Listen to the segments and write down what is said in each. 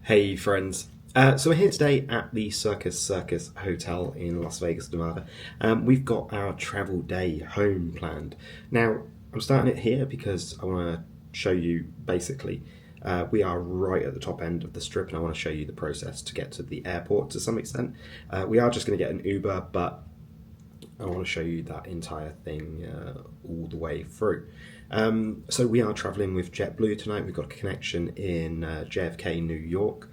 Hey friends, so we're here today at the Circus Circus Hotel in Las Vegas, Nevada. We've got our travel day home planned. Now, I'm starting it here because I want to show you basically, we are right at the top end of the strip and I want to show you the process to get to the airport to some extent. We are just going to get an Uber, but I want to show you that entire thing all the way through. So we are travelling with JetBlue tonight. We've got a connection in JFK, New York,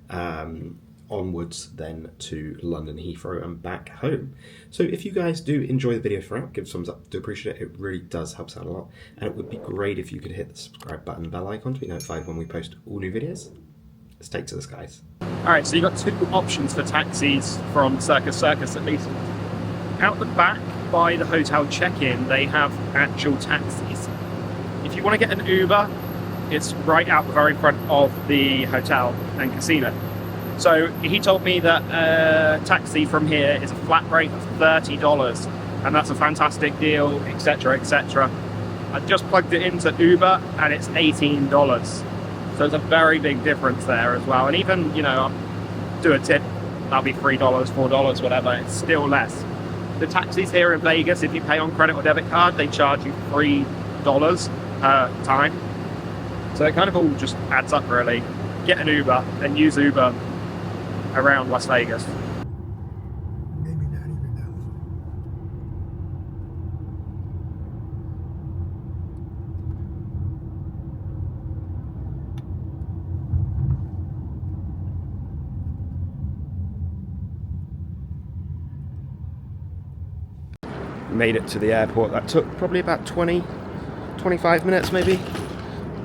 onwards then to London Heathrow and back home. So if you guys do enjoy the video throughout, give a thumbs up, do appreciate it. It really does help us out a lot. And it would be great if you could hit the subscribe button and bell icon to be notified when we post all new videos. Let's take to this, guys. Alright, so you've got two options for taxis from Circus Circus at least. Out the back by the hotel check-in, they have actual taxis. If you want to get an Uber, it's right out the very front of the hotel and casino. So he told me that a taxi from here is a flat rate of $30, and that's a fantastic deal, etc., etc. I just plugged it into Uber and it's $18. So it's a very big difference there as well. And even, you know, do a tip, that'll be $3, $4, whatever, it's still less. The taxis here in Vegas, if you pay on credit or debit card, they charge you $3 per time. So it kind of all just adds up really. Get an Uber and use Uber around Las Vegas. Maybe not even that. Made it to the airport. That took probably about 25 minutes maybe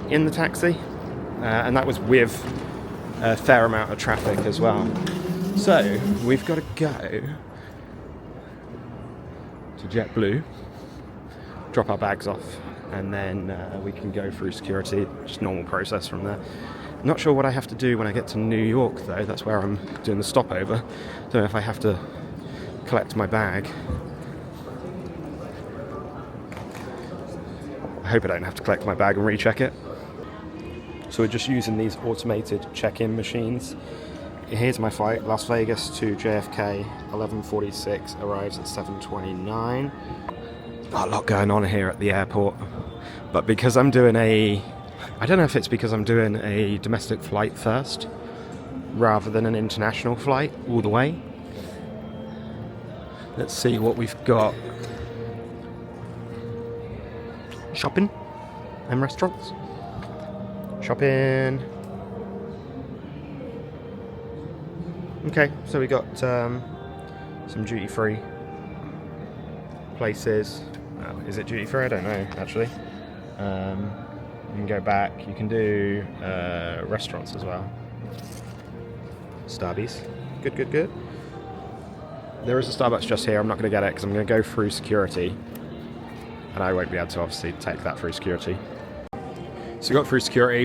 in the taxi, and that was with a fair amount of traffic as well. So we've got to go to JetBlue, drop our bags off, and then we can go through security, just normal process from there. Not sure what I have to do when I get to New York though. That's where I'm doing the stopover. Don't know if I have to collect my bag. I hope I don't have to collect my bag and recheck it. So we're just using these automated check-in machines. Here's my flight, Las Vegas to JFK, 11:46, arrives at 7:29. Got a lot going on here at the airport, but because I'm doing I don't know if it's because I'm doing a domestic flight first, rather than an international flight all the way. Let's see what we've got. Shopping and restaurants. Shopping. Okay, so we got some duty-free places. Oh, is it duty-free? I don't know, actually. You can go back. You can do restaurants as well. Starbucks. Good, good, good. There is a Starbucks just here. I'm not going to get it because I'm going to go through security. And I won't be able to obviously take that through security. So we got through security.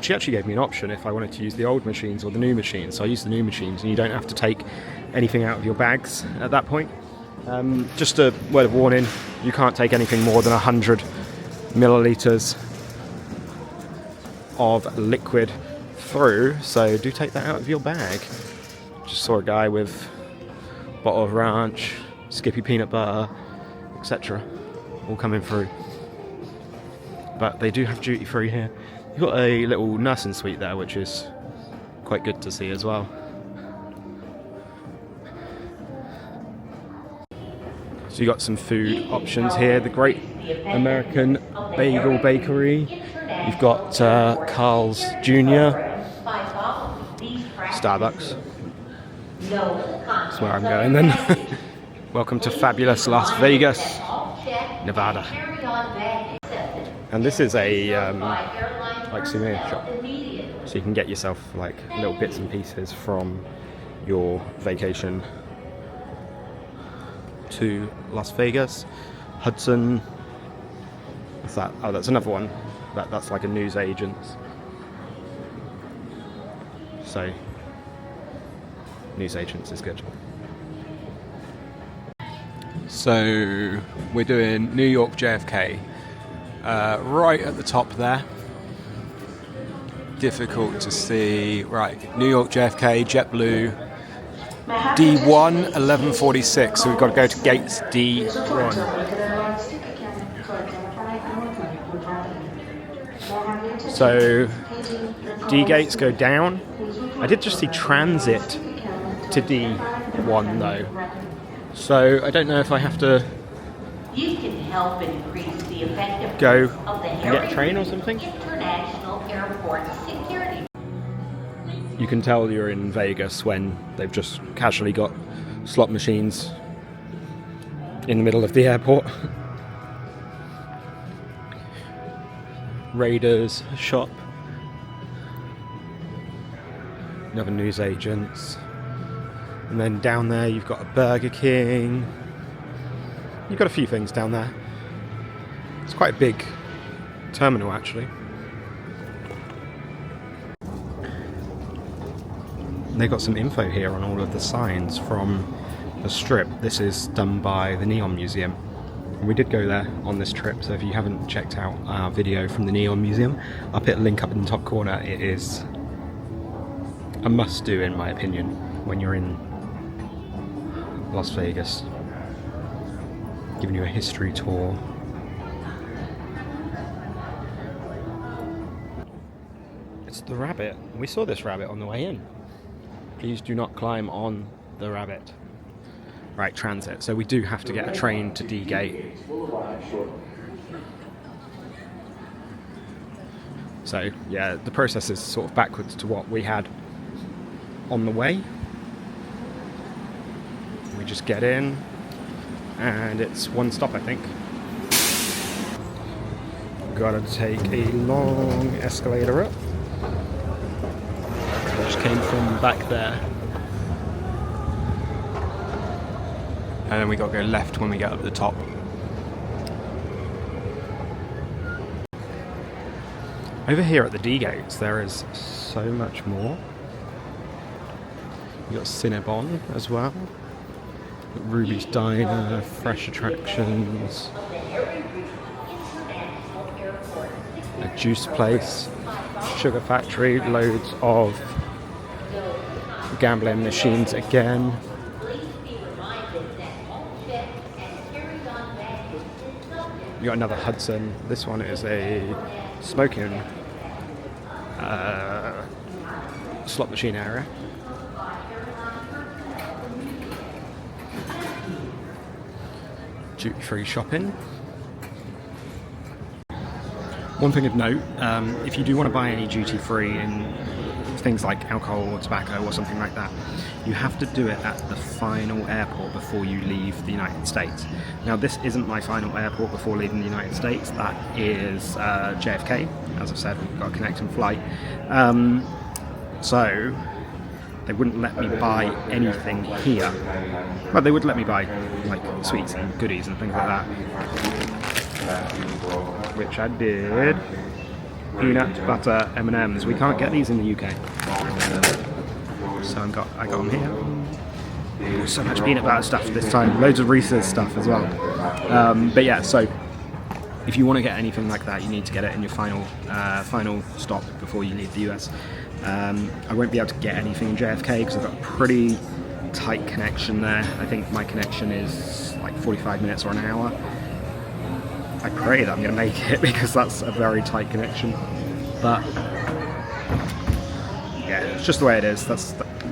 She actually gave me an option if I wanted to use the old machines or the new machines. So I used the new machines, and you don't have to take anything out of your bags at that point. Just a word of warning: you can't take anything more than 100 milliliters of liquid through. So do take that out of your bag. Just saw a guy with a bottle of ranch, Skippy peanut butter, etc. all coming through. But they do have duty free here. You've got a little nursing suite there, which is quite good to see as well. So you got some food options here. The Great American Bagel Bakery. You've got Carl's Jr. Starbucks. That's where I'm going then. Welcome to fabulous Las Vegas, Nevada. And this is a like souvenir shop, so you can get yourself like little bits and pieces from your vacation to Las Vegas. Hudson. What's that? Oh, that's another one. That's like a news agent. So news agents is good. So we're doing New York JFK, right at the top there. difficult to see. Right, New York JFK, JetBlue, D1, 1146. So we've got to go to gates D1. So D gates go down. I did just see transit to D1 though. So I don't know if I have to You can help increase the effectiveness go of the and get a train or something. International Airport Security. You can tell you're in Vegas when they've just casually got slot machines in the middle of the airport. Raiders shop. Another newsagents. And then down there you've got a Burger King. You've got a few things down there. It's quite a big terminal actually. They've got some info here on all of the signs from the strip. This is done by the Neon Museum. And we did go there on this trip, so if you haven't checked out our video from the Neon Museum, I'll put a link up in the top corner. It is a must-do in my opinion when you're in Las Vegas. Giving you a history tour. It's the rabbit. We saw this rabbit on the way in. Please do not climb on the rabbit. Right, transit. So we do have to get a train to D Gate. So yeah, the process is sort of backwards to what we had on the way. We just get in, and it's one stop, I think. Gotta take a long escalator up. Just came from back there. And then we got to go left when we get up the top. Over here at the D gates, there is so much more. You got Cinnabon as well. Ruby's Diner, Fresh Attractions, a juice place, sugar factory, loads of gambling machines again. You got another Hudson. This one is a smoking slot machine area. Duty-free shopping. One thing of note, if you do want to buy any duty-free in things like alcohol or tobacco or something like that, you have to do it at the final airport before you leave the United States. Now this isn't my final airport before leaving the United States, that is JFK. As I've said, we've got a connecting flight. So they wouldn't let me buy anything here. But they would let me buy like sweets and goodies and things like that. Which I did. Peanut butter M&Ms. We can't get these in the UK. So I got them here. So much peanut butter stuff this time. Loads of Reese's stuff as well. But yeah, so if you want to get anything like that, you need to get it in your final stop before you leave the US. I won't be able to get anything in JFK because I've got a pretty tight connection there. I think my connection is like 45 minutes or an hour. I pray that I'm going to make it because that's a very tight connection. But yeah, it's just the way it is.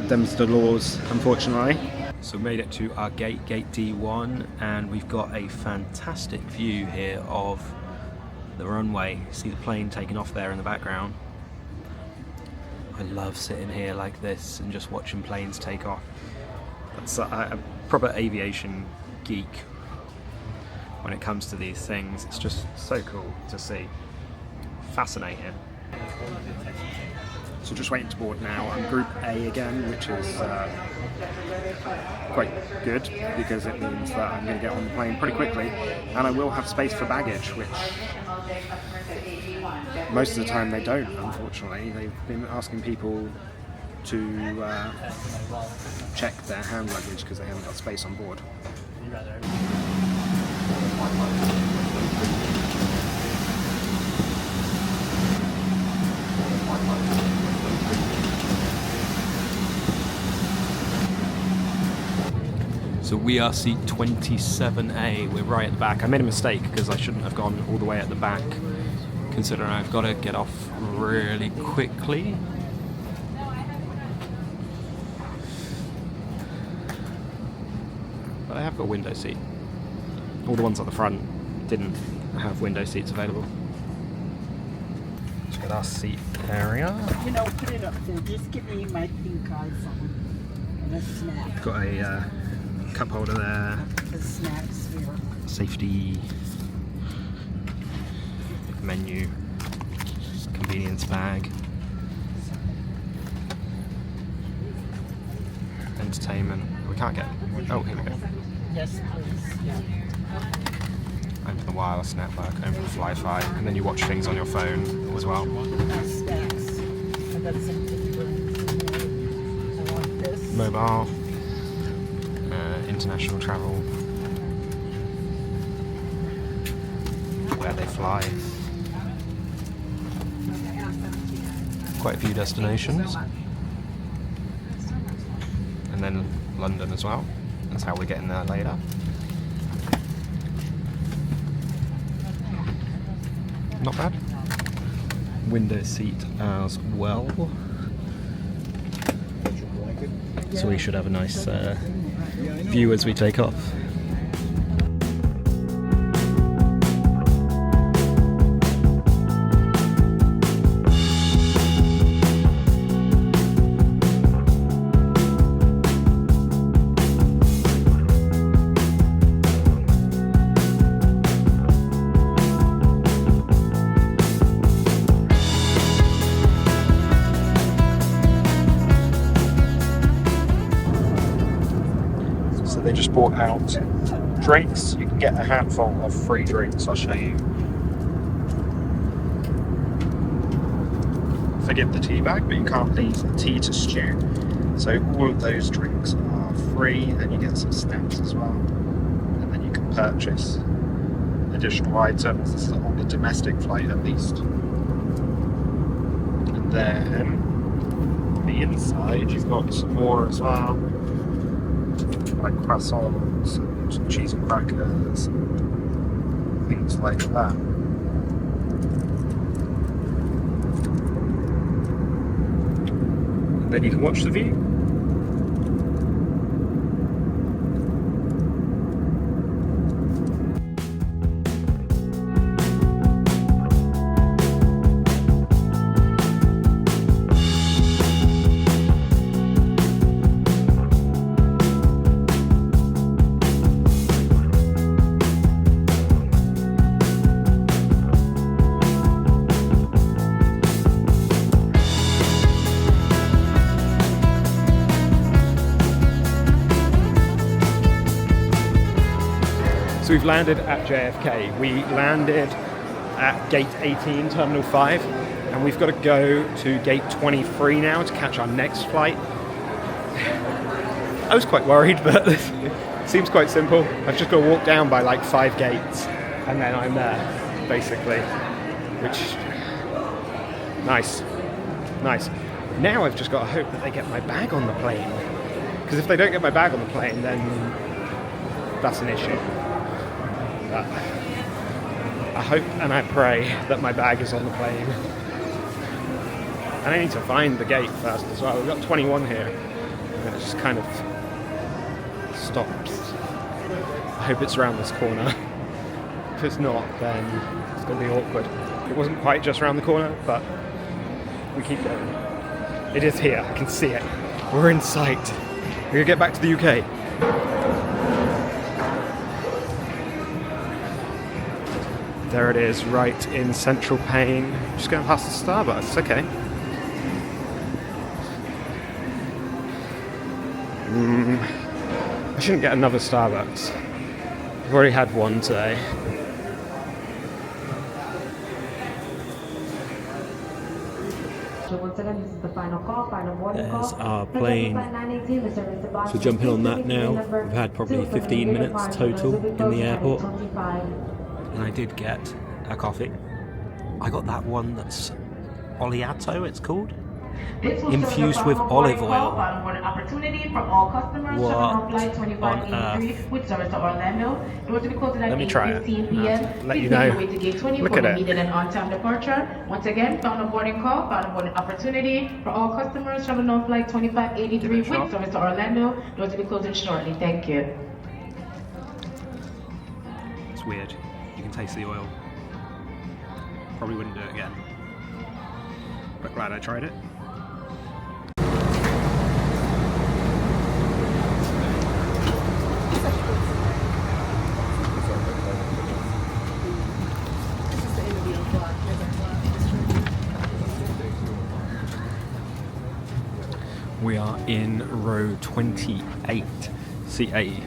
Them's the laws, unfortunately. So we made it to our gate D1, and we've got a fantastic view here of the runway. See the plane taking off there in the background. I love sitting here like this and just watching planes take off. That's a proper aviation geek when it comes to these things. It's just so cool to see. Fascinating. So just waiting to board now. I'm Group A again, which is quite good because it means that I'm going to get on the plane pretty quickly, and I will have space for baggage, which most of the time they don't, unfortunately. They've been asking people to check their hand luggage because they haven't got space on board. So we are seat 27A. We're right at the back. I made a mistake because I shouldn't have gone all the way at the back, considering I've got to get off really quickly. But I have got a window seat. All the ones at the front didn't have window seats available. Look at our seat area. You know, put it up there. Just give me my pink iPhone and a snack. Got a cup holder there. The snacks here. Safety menu, convenience bag, entertainment. We can't get. Oh, here we go. Yes, please. Yeah. Open the wireless network, open the Wi-Fi, and then you watch things on your phone as well. Snacks. I got something to I want this. Mobile, international travel, where they fly. Quite a few destinations. And then London as well. That's how we're getting there later. Not bad. Window seat as well. So we should have a nice view as we take off. They just brought out drinks. You can get a handful of free drinks. I'll show you. Forgive the tea bag, but you can't leave the tea to stew. So all of those drinks are free, and you get some snacks as well. And then you can purchase additional items. This is on the domestic flight at least. And then on the inside, you've got some more as well. Like croissants and cheese and crackers, things like that. And then you can watch the view. So we've landed at JFK. We landed at gate 18, terminal 5, and we've got to go to gate 23 now to catch our next flight. I was quite worried, but it seems quite simple. I've just got to walk down by like 5 gates, and then I'm there, basically. Which, nice. Now I've just got to hope that they get my bag on the plane. Because if they don't get my bag on the plane, then that's an issue. But I hope and I pray that my bag is on the plane. And I need to find the gate first as well. We've got 21 here, and it just kind of stops. I hope it's around this corner. If it's not, then it's going to be awkward. It wasn't quite just around the corner, but we keep going. It is here. I can see it. We're in sight. We're going to get back to the UK. There it is, right in central Payne. Just going past the Starbucks, okay. I shouldn't get another Starbucks. I've already had one today. There's our plane. So jumping on that now. We've had probably 15 minutes total in the airport. And I did get a coffee. I got that one that's Oliato, it's called. infused with olive oil. An opportunity for all customers What on flight on 2583 with service to Orlando. Doors will be closing at Let me try it. 8:15 p.m. Let Please you make know. your way to gate 20 Look for at it. immediate and on-time departure. Once again, found a boarding call, found a boarding opportunity for all customers traveling on flight 2583 Give it a shot. with service to Orlando. Doors will be closing shortly. Thank you. It's weird. You can taste the oil. Probably wouldn't do it again. But glad I tried it. We are in row 28, seat 80.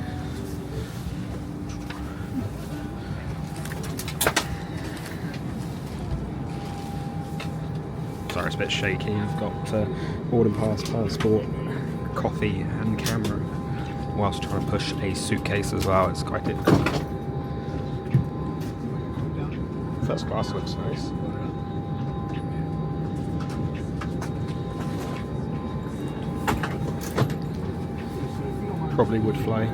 Sorry, it's a bit shaky. I've got boarding pass, passport, coffee and camera, whilst trying to push a suitcase as well. It's quite difficult. First class looks nice. Probably would fly.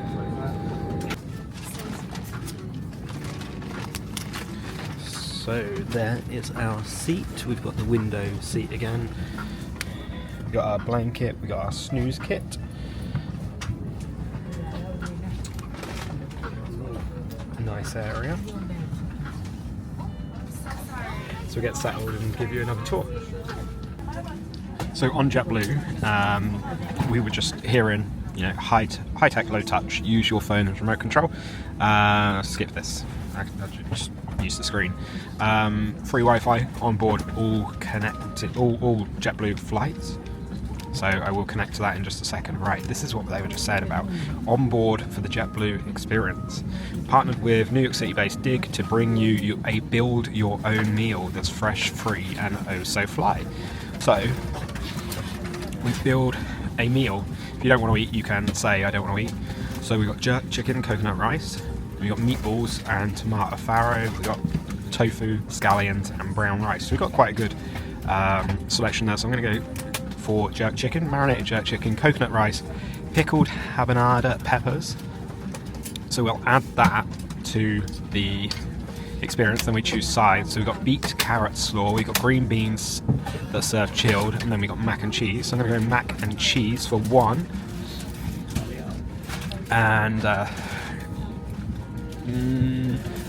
So there is our seat. We've got the window seat again. We've got our blanket, we've got our snooze kit. Nice area. So we get settled and give you another tour. So on JetBlue, we were just hearing, high tech, low touch. Use your phone as remote control. Skip this. I just use the screen. Free Wi-Fi on board all connected, all JetBlue flights. So I will connect to that in just a second. Right, this is what they were just saying about on board for the JetBlue experience. Partnered with New York City-based Dig to bring you a build your own meal that's fresh, free, and oh so fly. So we build a meal. If you don't want to eat, you can say I don't want to eat. So we've got jerk chicken, coconut rice, we've got meatballs and tomato farro, we've got tofu, scallions and brown rice. So we've got quite a good selection there. So I'm going to go for jerk chicken, marinated jerk chicken, coconut rice, pickled habanada peppers. So we'll add that to the experience, then we choose sides. So we've got beet, carrot, slaw, we've got green beans that are served chilled, and then we've got mac and cheese. So I'm going to go mac and cheese for one. And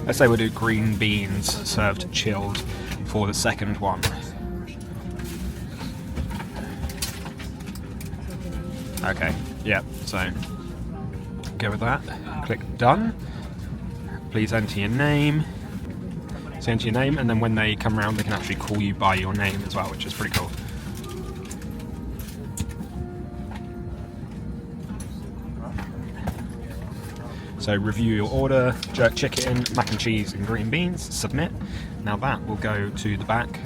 let's say we'll do green beans served chilled for the second one. Okay, yeah, so go with that. Click done. Please enter your name. So enter your name, and then when they come around, they can actually call you by your name as well, which is pretty cool. So review your order, jerk chicken, mac and cheese and green beans, submit. Now that will go to the back.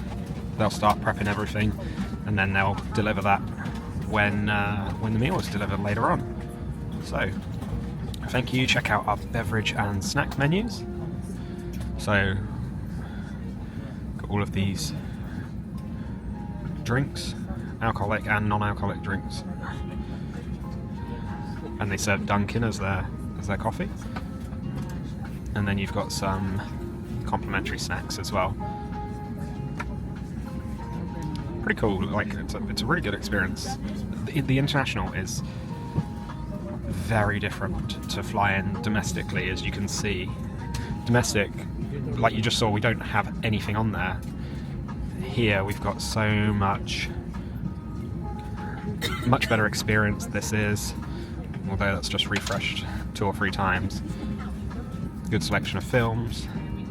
They'll start prepping everything, and then they'll deliver that when the meal is delivered later on. So thank you. Check out our beverage and snack menus. So got all of these drinks, alcoholic and non-alcoholic drinks, and they serve Dunkin' as their coffee. And then you've got some complimentary snacks as well. Pretty cool. Like it's a really good experience. The international is very different to flying domestically, as you can see. Domestic, like you just saw, we don't have anything on there. Here we've got so much better experience. This is, although that's just refreshed 2 or 3 times. Good selection of films.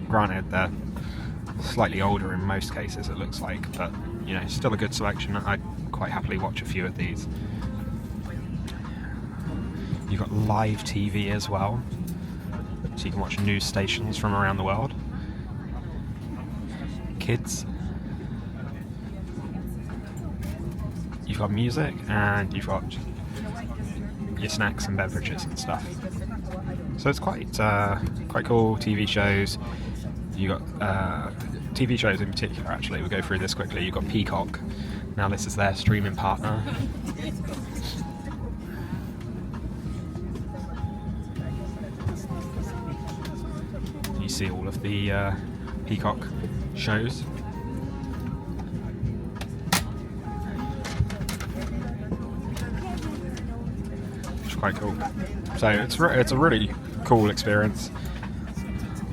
Granted, they're slightly older in most cases, it looks like, but still a good selection. I'd quite happily watch a few of these. You've got live TV as well, so you can watch news stations from around the world. Kids. You've got music, and you've got your snacks and beverages and stuff. So it's quite cool. TV shows. You got TV shows in particular, actually. We'll go through this quickly. You've got Peacock. Now this is their streaming partner. You see all of the Peacock shows. Which is quite cool. So it's a really cool experience.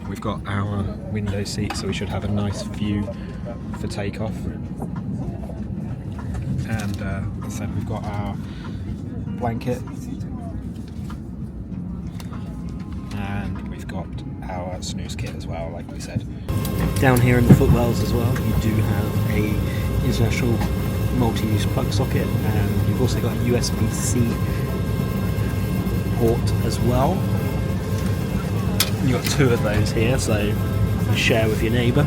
We've got our window seat, so we should have a nice view for takeoff. And as I said, we've got our blanket, and we've got our snooze kit as well, like we said. Down here in the footwells as well, you do have a international multi-use plug socket, and you've also got a USB-C port as well. You've got 2 of those here, so you share with your neighbour.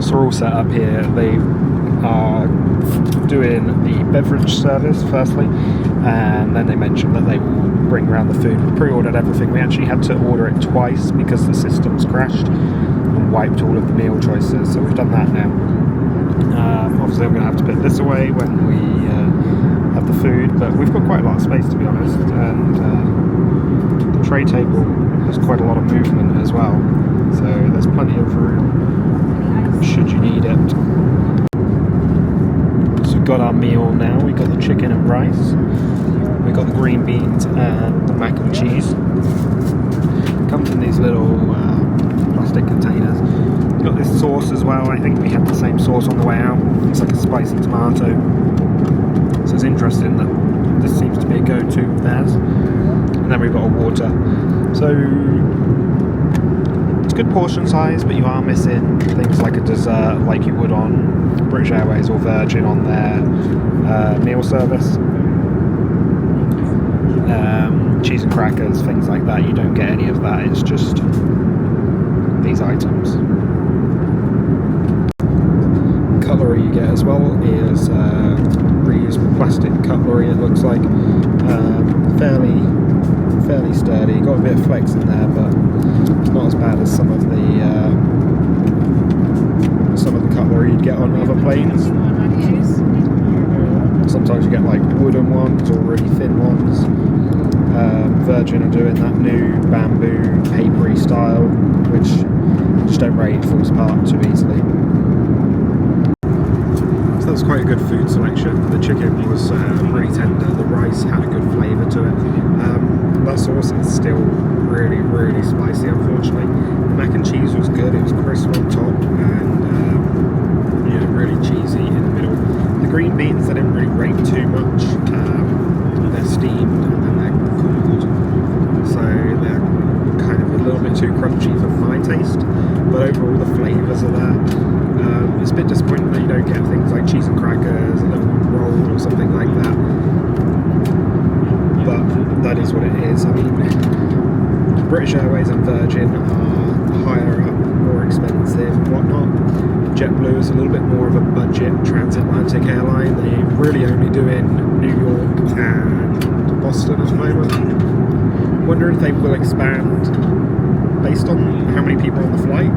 So we're all set up here. They are doing the beverage service firstly, and then they mentioned that they will bring around the food. We pre-ordered everything. We actually had to order it twice because the system's crashed and wiped all of the meal choices, so we've done that now. Obviously I'm going to have to put this away when we have the food, but we've got quite a lot of space, to be honest, and the tray table has quite a lot of movement as well, so there's plenty of room should you need it. So we've got our meal now. We've got the chicken and rice, we've got the green beans and the mac and cheese. Comes in these little plastic containers. We've got this sauce as well. I think we had the same sauce on the way out. It's like a spicy tomato. So it's interesting that this seems to be a go-to of theirs. And then we've got a water. So it's good portion size, but you are missing things like a dessert, like you would on British Airways or Virgin on their meal service. Cheese and crackers, things like that. You don't get any of that. It's just these items. Cutlery you get as well is reusable plastic cutlery. It looks like fairly sturdy. Got a bit of flex in there, but it's not as bad as some of the cutlery you'd get on other planes. Sometimes you get like wooden ones or really thin ones. Virgin are doing that new bamboo papery style, which just don't rate, falls apart too easily. So that's quite a good food selection. The chicken was really tender, the rice had a good flavour to it. That sauce is still really spicy, unfortunately. The mac and cheese was good, it was crisp on top and really cheesy in the middle. The green beans, they didn't really rate too much. They're steamed and then they're cooled, so they're kind of a little bit too crunchy for my taste, but overall the flavours are there. It's a bit disappointing that you don't get things like cheese and crackers, a little roll or something like that, but that is what it is. I mean, British Airways and Virgin are higher up, more expensive and whatnot. JetBlue is a little bit more of a budget transatlantic airline. They're really only doing New York and Boston at the moment. Wonder if they will expand based on how many people on the flight.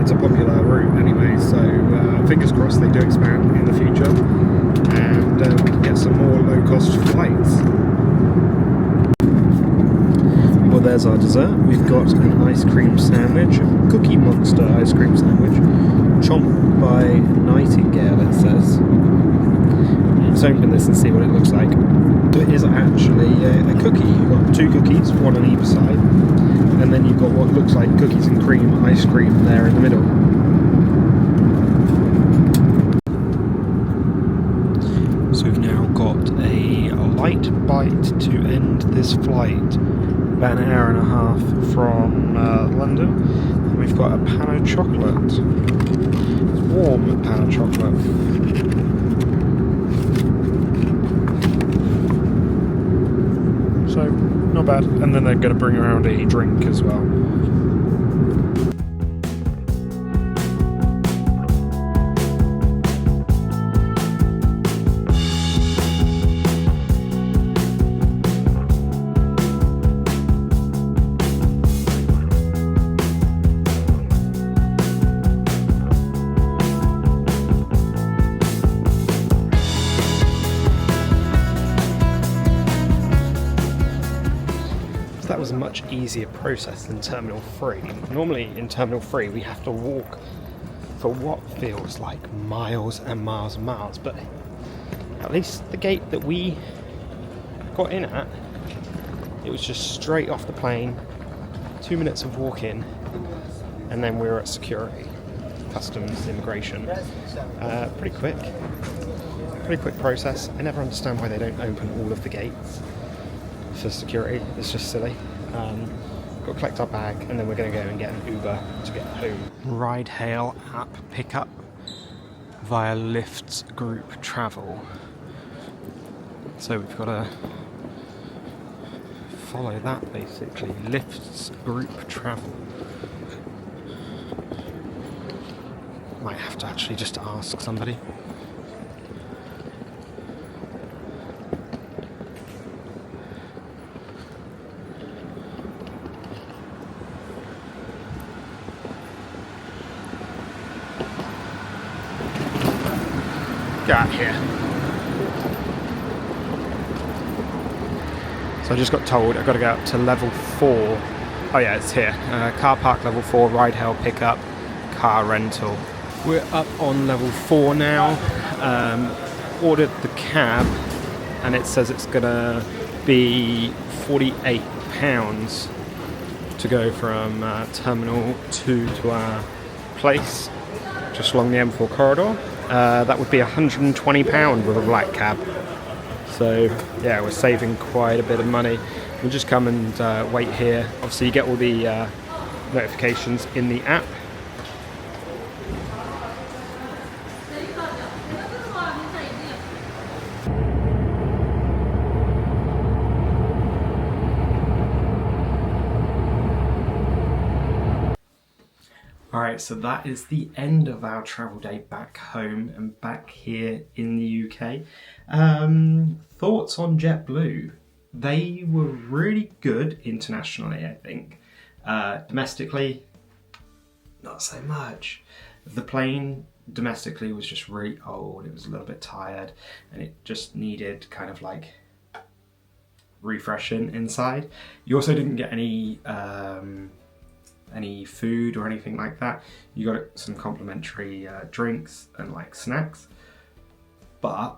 It's a popular route anyway, so fingers crossed they do expand in the future and we can get some more low-cost flights. Well, there's our dessert. We've got an ice cream sandwich, Cookie Monster ice cream sandwich, chomped by Nightingale, it says. Let's open this and see what it looks like. It is actually a cookie. You've got 2 cookies, one on either side, and then you've got what looks like cookies and cream ice cream there in the middle. So we've now got a light bite to end this flight. About an hour and a half from London, and we've got a pan of chocolate. It's warm pan of chocolate. bad. And then they're going to bring around a drink as well. That was a much easier process than Terminal 3. Normally in Terminal 3 we have to walk for what feels like miles and miles and miles, but at least the gate that we got in at, it was just straight off the plane, 2 minutes of walking, and then we were at security, customs, immigration. Pretty quick process. I never understand why they don't open all of the gates for security. It's just silly. Got to collect our bag and then we're going to go and get an Uber to get home. Ride hail app pickup via Lyft's group travel. So we've got to follow that basically. Lyft's group travel. Might have to actually just ask somebody. Get out here. So I just got told I've got to go up to level 4. Oh yeah, it's here. Car park level 4, ride hail pickup, car rental. We're up on level 4 now. Ordered the cab and it says it's gonna be £48 to go from Terminal 2 to our place, just along the M4 corridor. That would be £120 with a black cab. So yeah, we're saving quite a bit of money. We'll just come and wait here. Obviously you get all the notifications in the app. Alright, so that is the end of our travel day back home and back here in the UK. Thoughts on JetBlue? They were really good internationally, I think. Domestically, not so much. The plane domestically was just really old, it was a little bit tired, and it just needed kind of like refreshing inside. You also didn't get any food or anything like that. You got some complimentary drinks and like snacks, but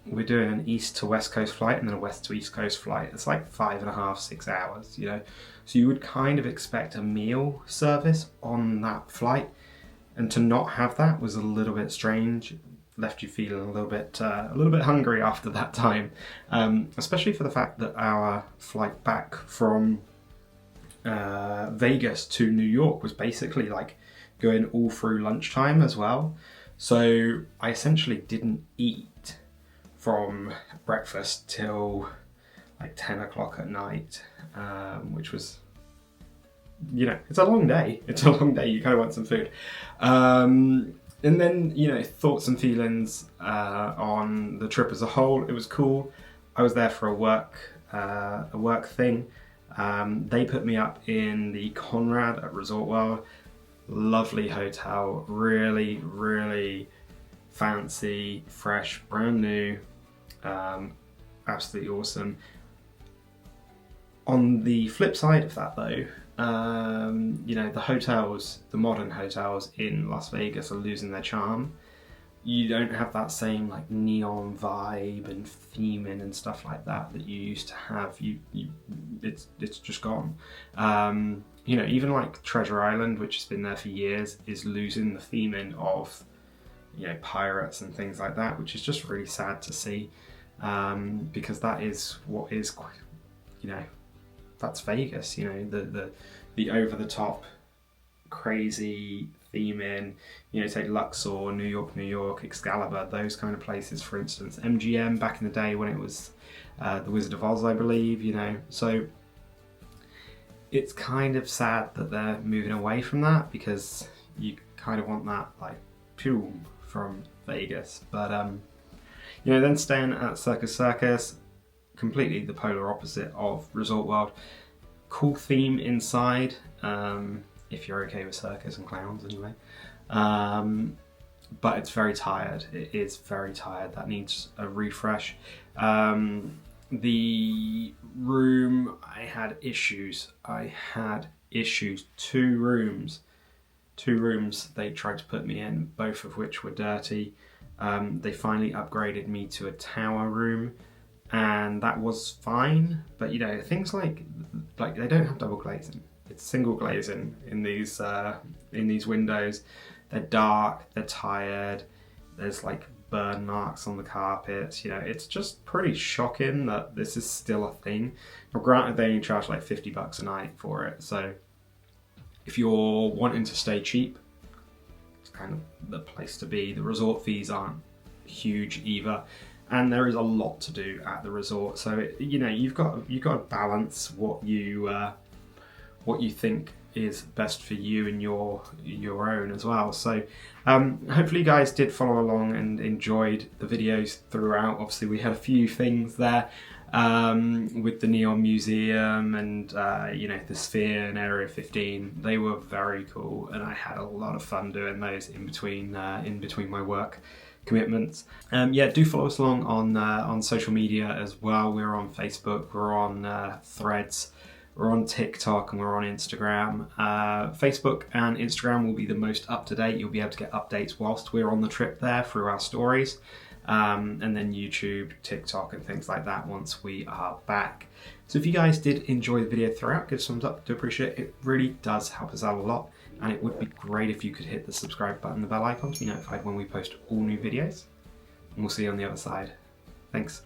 we're doing an east to west coast flight and then a west to east coast flight. It's like 5.5, 6 hours, you know, so you would kind of expect a meal service on that flight, and to not have that was a little bit strange. Left you feeling a little bit hungry after that time, especially for the fact that our flight back from Vegas to New York was basically like going all through lunchtime as well. So I essentially didn't eat from breakfast till like 10 o'clock at night, which was, you know, it's a long day. You kind of want some food. And then, you know, thoughts and feelings on the trip as a whole. It was cool. I was there for a work thing. They put me up in the Conrad at Resort World. Lovely hotel, really, really fancy, fresh, brand new, absolutely awesome. On the flip side of that though, you know, the modern hotels in Las Vegas are losing their charm. You don't have that same like neon vibe and theming and stuff like that you used to have. It's just gone. You know, even like Treasure Island, which has been there for years, is losing the theming of, you know, pirates and things like that, which is just really sad to see, because that is what is, you know, that's Vegas. You know, the over the top, crazy theming. You know, take Luxor, New York, Excalibur, those kind of places, for instance. MGM back in the day when it was The Wizard of Oz, I believe, you know. So it's kind of sad that they're moving away from that, because you kind of want that like boom from Vegas. But you know, then staying at Circus Circus, completely the polar opposite of Resort World. Cool theme inside, if you're okay with circus and clowns anyway. But it's very tired. It is very tired. That needs a refresh. The room, I had issues. Two rooms they tried to put me in, both of which were dirty. They finally upgraded me to a tower room, and that was fine. But you know, things like they don't have double glazing. It's single glazing in these windows. They're dark, they're tired, there's like burn marks on the carpets, you know, it's just pretty shocking that this is still a thing. Now granted, they only charge like $50 a night for it, so if you're wanting to stay cheap, it's kind of the place to be. The resort fees aren't huge either, and there is a lot to do at the resort, so you know, you've got to balance what you think is best for you and your own as well. So hopefully you guys did follow along and enjoyed the videos throughout. Obviously we had a few things there with the Neon Museum and you know, the Sphere and Area 15. They were very cool, and I had a lot of fun doing those in between my work commitments. Yeah, do follow us along on social media as well. We're on Facebook, we're on Threads, we're on TikTok, and we're on Instagram. Facebook and Instagram will be the most up to date. You'll be able to get updates whilst we're on the trip there through our stories. And then YouTube, TikTok, and things like that once we are back. So if you guys did enjoy the video throughout, give us a thumbs up. Do appreciate it. It really does help us out a lot. And it would be great if you could hit the subscribe button, the bell icon, to be notified when we post all new videos. And we'll see you on the other side. Thanks.